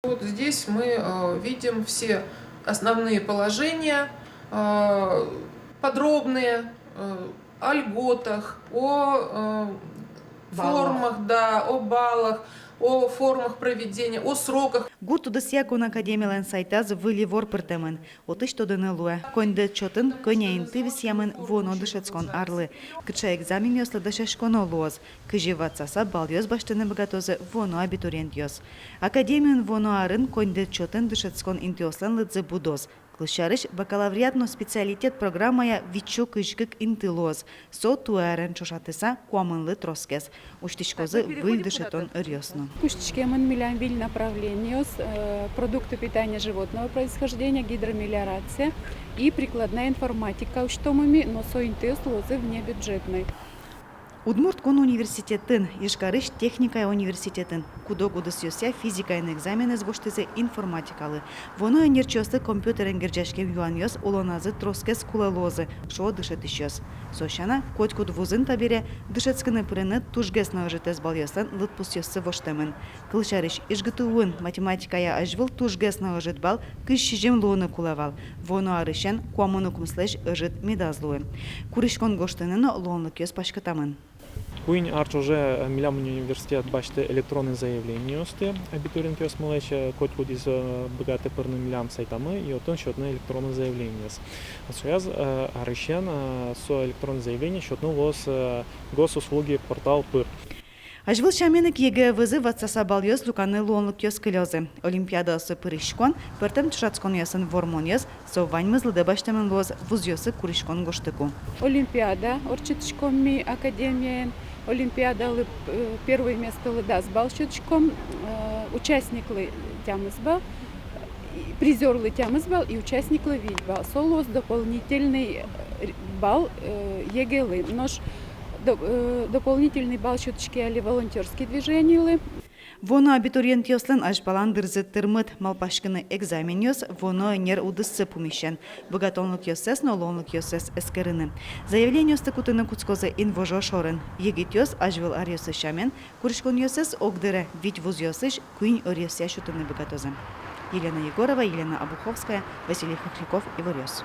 Вот здесь мы видим все основные положения, подробные о льготах, о формах, да, о баллах, о формах проведения, о сроках. Гуртудас якун академиялан сайтаз выливор пыртемын. Отыш тодынылуя. Конде чотын коняин тывис ямын воно дышецкон арлы. Кыча экзамен ёслы дышешконо лоз. Кыжи ватсаса бал ёз баштыны богатозы воно абитуриент ёз. Академион воно арын конде чотын дышецкон интиослан лыдзы будоз. Клышарыш бакалавриатно специалитет программая вичо кыжгык интылоз. Со туэрен чошатыса куамынлы троскес. Уштишкозы выльдышетон ырёсно. Куштишкемын милян виль направлениос, продукты питания животного происхождения, гидромелиорация и прикладная информатика уштомами, но соинтес лозы внебюджетной. Удмурткон университеттин, Ишкарыш техника университеттин, кудо гудысёся физикайны экзаменез гоштызе информатикалы. Воно энерчёсты компьютер энгерджашкем юаньёс улоназы троскес кулалозы, шо дышет ищёс. Сошана, котькуд вузын табире, дышецкыны пырыны тужгес нажытес балёстан лытпусёсы воштемын. Кылшарыш ишгытыуын математикая ажвыл тужгес нажыт бал, кыш-шижем луыны кулавал. Воно арышен куамыны кумслеш ыжыт медазлуын. Курышкон гоштыныны луынлык ёс пашкытамын. Куин арч уже милям университет башты электронные заявления осты абитуриент ёс малайша котку диз богатый пырны милям сайтамы и отон счетные электронные заявления. Сейчас арышен со электронные заявления счетно лос госуслуги портал пыр. Ажвыл шаменик еге вызы ватсаса бал ёс луканы луонлык ёс кылёзы. Олимпиада сы пырышкон, пыртым чушацкон ёсын вормон ёс, со ваньмызлы дебаштамын лоз вуз ёсы курышкон гоштыку. Олимпиада, орчитшкоми академия, Олимпиада первое место лыдас балщитшком, участниклы тямызбал, призерлы тямызбал и участниклы видьбал. Солос дополнительный бал егелы. Нож дополнительный бал щеточки али волонтерские движения. Воно абитуриент ёслын аж баландырзы тырмыт малпашкыны экзамен ёс, воно нер удыссы пумещен. Богатонлык ёсес, нолонлык ёсес эскерыны. Заявление ёсты кутыны куцкозы инвожо шорын. Егит ёс ажвыл ар ёсы шамен, курышкон ёсес огдыре, вить вуз ёсыш, куин ор ёся шутыны богатозы. Елена Егорова, Елена Обуховская, Василий Хохляков, Ивар Ёс.